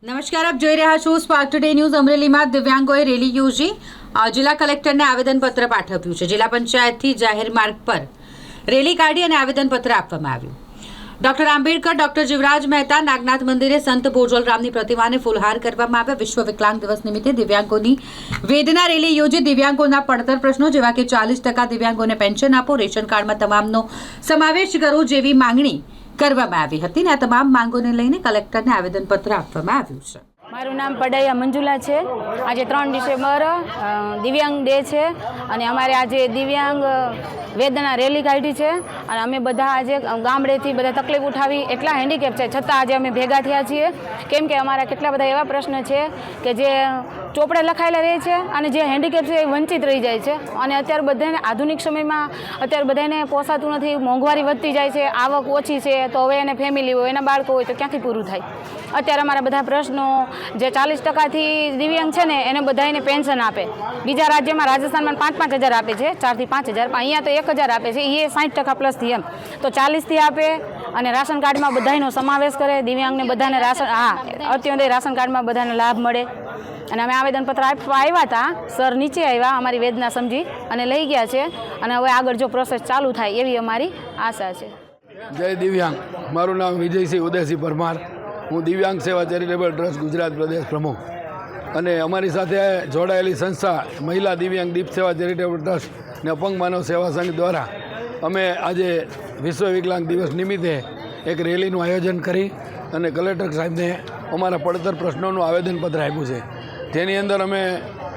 નમસ્કાર, આપ જોઈ રહ્યા છો સ્પાર્ક ટુડે ન્યૂઝ। અમરેલીમાં દિવ્યાંગોએ રેલી યોજી જિલ્લા કલેક્ટરને આવેદનપત્ર પાઠવ્યું છે। જિલ્લા પંચાયતથી જાહેર માર્ગ પર રેલી કાઢી અને આવેદનપત્ર આપવામાં આવ્યું। ડોક્ટર આંબેડકર, ડોક્ટર જીવરાજ મહેતા, નાગનાથ મંદિરે સંત ભોજોલરામની પ્રતિમાને ફૂલહાર કરવામાં આવ્યા। વિશ્વ વિકલાંગ દિવસ નિમિત્તે દિવ્યાંગોની વેદના રેલી યોજી દિવ્યાંગોના પડતર પ્રશ્નો જેવા કે 40% દિવ્યાંગોને પેન્શન આપો, રેશન કાર્ડમાં તમામનો સમાવેશ કરો જેવી માંગણી કરવામાં આવી હતી ને આ તમામ માંગોને લઈને કલેક્ટરને આવેદનપત્ર આપવામાં આવ્યું છે। મારું નામ પડાયા મંજુલા છે। આજે 3 ડિસેમ્બર દિવ્યાંગ ડે છે અને અમારે આજે દિવ્યાંગ વેદના રેલી કાઢી છે અને અમે બધા આજે ગામડેથી બધા તકલીફ ઉઠાવી એટલા હેન્ડીકેપ છે છતાં આજે અમે ભેગા થયા છીએ કેમ કે અમારા કેટલા બધા એવા પ્રશ્ન છે કે જે ચોપડે લખાયેલા રહે છે અને જે હેન્ડીકેપ છે એ વંચિત રહી જાય છે અને અત્યારે બધાને આધુનિક સમયમાં અત્યારે બધાને પોસાતું નથી, મોંઘવારી વધતી જાય છે, આવક ઓછી છે તો હવે એને ફેમિલી હોય, એના બાળકો હોય તો ક્યાંથી પૂરું થાય। અત્યારે અમારા બધા પ્રશ્નો જે 40%થી દિવ્યાંગ છે ને એને બધાને પેન્શન આપે। બીજા રાજ્યમાં રાજસ્થાનમાં 5-5 હજાર આપે છે, 4 થી 5 હજાર, અહીંયા તો 1 હજાર આપે છે, એ 60% પ્લસથી એમ તો 40થી આપે અને રાશન કાર્ડમાં બધાનો સમાવેશ કરે। દિવ્યાંગને બધાને રાશન અત્યોદય રાશન કાર્ડમાં બધાને લાભ મળે અને અમે આવેદનપત્ર આપવા આવ્યા હતા। સર નીચે આવ્યા, અમારી વેદના સમજી અને લઈ ગયા છે અને હવે આગળ જો પ્રોસેસ ચાલુ થાય એવી અમારી આશા છે। જય દિવ્યાંગ। મારું નામ વિજયસિંહ ઉદયસિંહ પરમાર। હું દિવ્યાંગ સેવા ચેરિટેબલ ટ્રસ્ટ ગુજરાત પ્રદેશ પ્રમુખ અને અમારી સાથે જોડાયેલી સંસ્થા મહિલા દિવ્યાંગ દીપ સેવા ચેરિટેબલ ટ્રસ્ટ અને અપંગ માનવ સેવા સંઘ દ્વારા અમે આજે વિશ્વ વિકલાંગ દિવસ નિમિત્તે એક રેલીનું આયોજન કરી અને કલેક્ટર સાહેબને અમારા પડતર પ્રશ્નોનું આવેદનપત્ર આપ્યું છે। જેની અંદર અમે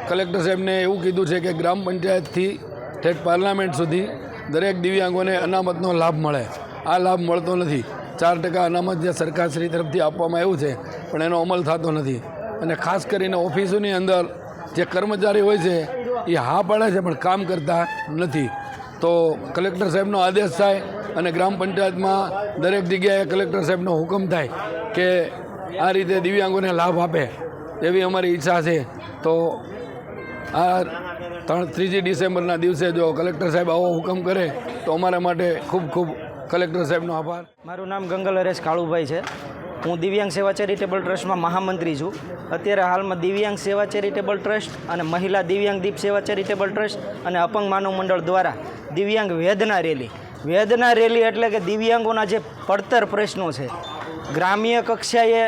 કલેક્ટર સાહેબને એવું કીધું છે કે ગ્રામ પંચાયતથી ઠેઠ પાર્લામેન્ટ સુધી દરેક દિવ્યાંગોને અનામતનો લાભ મળે। આ લાભ મળતો નથી। 4% અનામત જે સરકારશ્રી તરફથી આપવામાં આવ્યું છે પણ એનો અમલ થતો નથી અને ખાસ કરીને ઓફિસોની અંદર જે કર્મચારી હોય છે એ હા પાડે છે પણ કામ કરતા નથી। તો કલેક્ટર સાહેબનો આદેશ થાય અને ગ્રામ પંચાયતમાં દરેક જગ્યાએ કલેક્ટર સાહેબનો હુકમ થાય કે આ રીતે દિવ્યાંગોને લાભ આપે એવી અમારી ઈચ્છા છે। તો આ 3 ડિસેમ્બરના દિવસે જો કલેક્ટર સાહેબ આવો હુકમ કરે તો અમારા માટે ખૂબ ખૂબ કલેક્ટર સાહેબનો આભાર। મારું નામ ગંગલ હરેશ કાળુભાઈ છે। હું દિવ્યાંગ સેવા ચેરિટેબલ ટ્રસ્ટમાં મહામંત્રી છું। અત્યારે હાલમાં દિવ્યાંગ સેવા ચેરિટેબલ ટ્રસ્ટ અને મહિલા દિવ્યાંગ દીપ સેવા ચેરિટેબલ ટ્રસ્ટ અને અપંગ માનવ મંડળ દ્વારા દિવ્યાંગ વેદના રેલી એટલે કે દિવ્યાંગોના જે પડતર પ્રશ્નો છે ગ્રામ્ય કક્ષાએ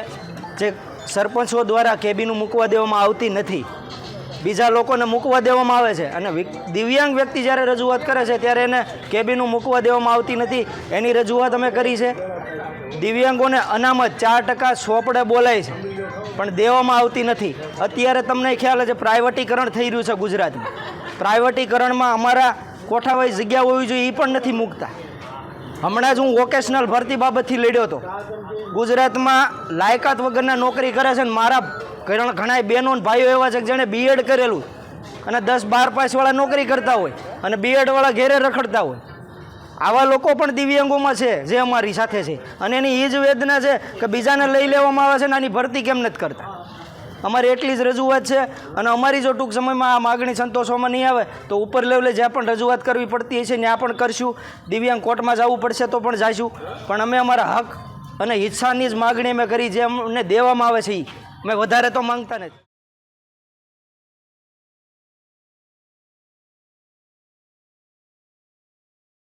જે સરપંચો દ્વારા કેબિનો મૂકવા દેવામાં આવતી નથી, બીજા લોકોને મૂકવા દેવામાં આવે છે અને દિવ્યાંગ વ્યક્તિ જ્યારે રજૂઆત કરે છે ત્યારે એને કેબિનો મૂકવા દેવામાં આવતી નથી। એની રજૂઆત અમે કરી છે। દિવ્યાંગોને અનામત 4% સોપડે બોલાય છે પણ દેવામાં આવતી નથી। અત્યારે તમને ખ્યાલ છે પ્રાઇવેટીકરણ થઈ રહ્યું છે ગુજરાતમાં। પ્રાઇવેટીકરણમાં અમારા કોઠાવાઈ જગ્યા હોવી જોઈએ એ પણ નથી મૂકતા। હમણાં જ હું વોકેશનલ ભરતી બાબતથી લડ્યો હતો। ગુજરાતમાં લાયકાત વગરના નોકરી કરે છે ને મારા ઘણા બહેનો ભાઈઓ એવા છે કે જેણે બીએડ કરેલું અને 10-12 પાસવાળા નોકરી કરતા હોય અને બીએડવાળા ઘેરે રખડતા હોય। આવા લોકો પણ દિવ્યાંગોમાં છે જે અમારી સાથે છે અને એની એ જ વેદના છે કે બીજાને લઈ લેવામાં આવે છે ને આની ભરતી કેમ નથી કરતા। અમારી એટલી જ રજૂઆત છે અને અમારી જો ટૂંક સમયમાં આ માગણી સંતોષવામાં નહીં આવે તો ઉપર લેવલે જ્યાં પણ રજૂઆત કરવી પડતી હશે ત્યાં પણ કરશું। દિવ્યાંગ કોર્ટમાં જવું પડશે તો પણ જઈશું પણ અમે અમારા હક અને હિસ્સાની જ માગણી અમે કરી જે અમને દેવામાં આવે છે એ અમે વધારે તો માંગતા નથી।